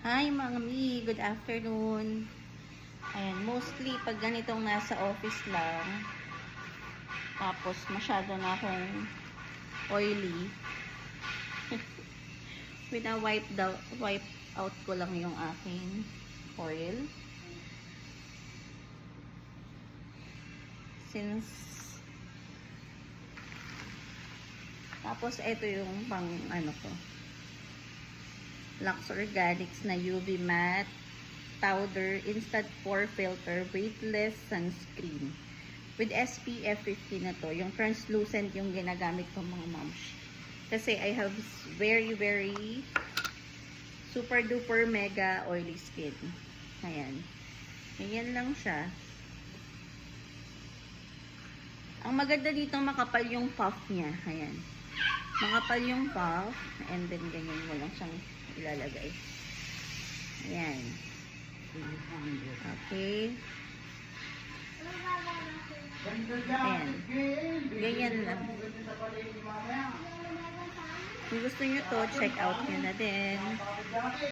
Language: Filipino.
Hi mga mi, good afternoon. Ayan, mostly pag ganitong nasa office lang, tapos masyado na akong oily, wipe out ko lang yung aking oil. Tapos ito yung pang ano ko, Lux Organics na UV Matte Powder Instant Pore Filter Weightless Sunscreen with SPF 50 na to. Yung translucent yung ginagamit ko mga moms. Kasi I have very super duper mega oily skin. Ayan. Ayan lang siya. Ang maganda dito makapal yung puff niya. Ayan. Makapal yung puff. And then ganyan mo lang siyang ilalagay. Ayan. Okay. Ayan. Ganyan lang. Kung gusto nyo to, check out nyo na din.